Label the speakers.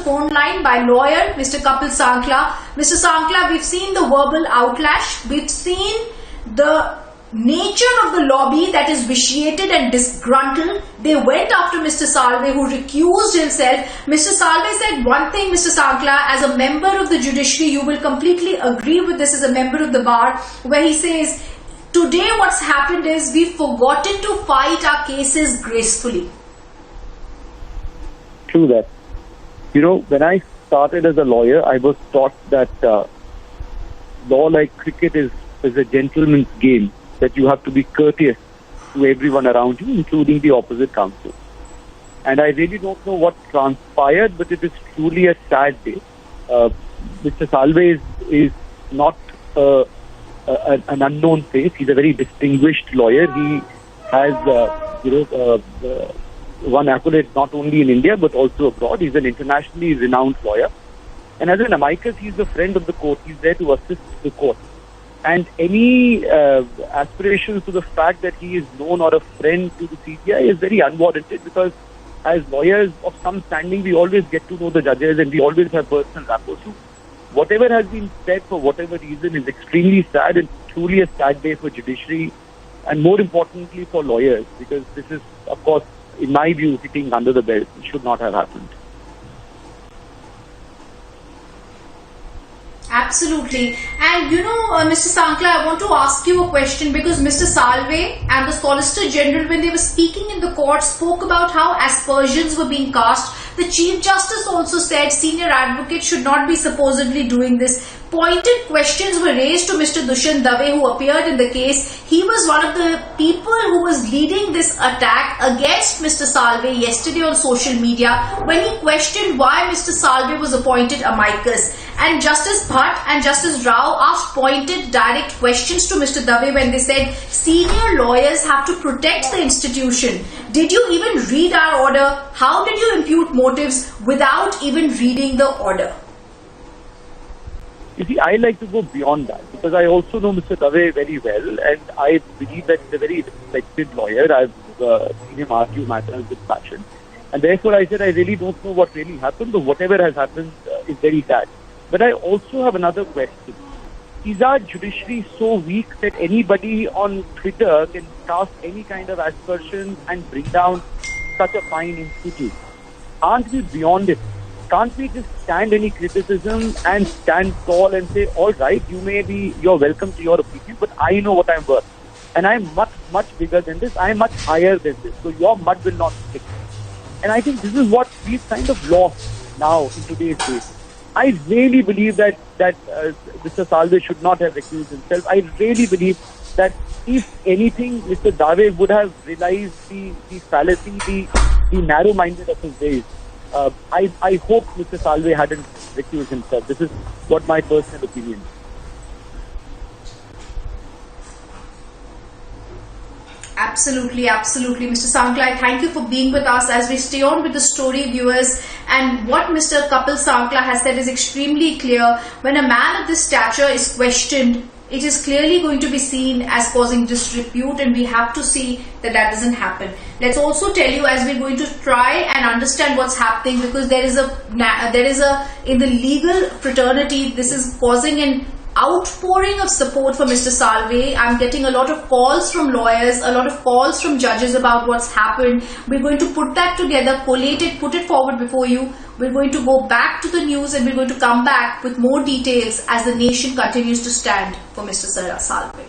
Speaker 1: phone line by lawyer Mr. Kapil Sankla. Mr. Sankla, we've seen the verbal outlash. We've seen the nature of the lobby that is vitiated and disgruntled. They went after Mr. Salve, who recused himself. Mr. Salve said one thing, Mr. Sankla, as a member of the judiciary, you will completely agree with this as a member of the bar, where he says, today what's happened is we've forgotten to fight our cases gracefully.
Speaker 2: True that. You know, when I started as a lawyer, I was taught that law, like cricket, is a gentleman's game, that you have to be courteous to everyone around you, including the opposite counsel. And I really don't know what transpired, but it is truly a sad day. Mr. Salve is not an unknown face. He's a very distinguished lawyer. He has, won accolades not only in India but also abroad. He's an internationally renowned lawyer. And as an amicus, he's a friend of the court. He's there to assist the court. And any aspirations to the fact that he is known or a friend to the CBI is very unwarranted, because as lawyers of some standing, we always get to know the judges and we always have personal rapport. So whatever has been said for whatever reason is extremely sad, and truly a sad day for judiciary, and more importantly for lawyers, because this is, of course, in my view, hitting under the belt. It should not have happened.
Speaker 1: Absolutely. And Mr. Sankla, I want to ask you a question, because Mr. Salve and the Solicitor General, when they were speaking in the court, spoke about how aspersions were being cast. The Chief Justice also said senior advocates should not be supposedly doing this. Pointed questions were raised to Mr. Dushyant Dave, who appeared in the case. He was one of the people who was leading this attack against Mr. Salve yesterday on social media, when he questioned why Mr. Salve was appointed amicus. And Justice Bhatt and Justice Rao asked pointed, direct questions to Mr. Dave when they said senior lawyers have to protect the institution. Did you even read our order? How did you impute motives without even reading the order?
Speaker 2: You see, I like to go beyond that, because I also know Mr. Dave very well, and I believe that he's a very respected lawyer. I've seen him argue matters with passion. And therefore I said I really don't know what really happened, but whatever has happened is very sad. But I also have another question. Is our judiciary so weak that anybody on Twitter can cast any kind of aspersions and bring down such a fine institute? Aren't we beyond it? Can't we just stand any criticism and stand tall and say, all right, you're welcome to your opinion, but I know what I'm worth. And I'm much, much bigger than this. I'm much higher than this. So your mud will not stick. And I think this is what we've kind of lost now in today's days. I really believe that Mr. Salve should not have recused himself. I really believe that if anything, Mr. Dave would have realized the fallacy, the narrow-minded of his days. I hope Mr. Salve hadn't recused himself. This is what my personal opinion is.
Speaker 1: Absolutely, absolutely. Mr. Sankla, thank you for being with us as we stay on with the story, viewers. And what Mr. Kapil Sankla has said is extremely clear. When a man of this stature is questioned, it is clearly going to be seen as causing disrepute, and we have to see that doesn't happen. Let's also tell you, as we're going to try and understand what's happening, because there is a in the legal fraternity, this is causing an outpouring of support for Mr. Salve. I'm getting a lot of calls from lawyers, a lot of calls from judges about what's happened. We're going to put that together, collate it, put it forward before you. We're going to go back to the news, and we're going to come back with more details as the nation continues to stand for Mr. Salve.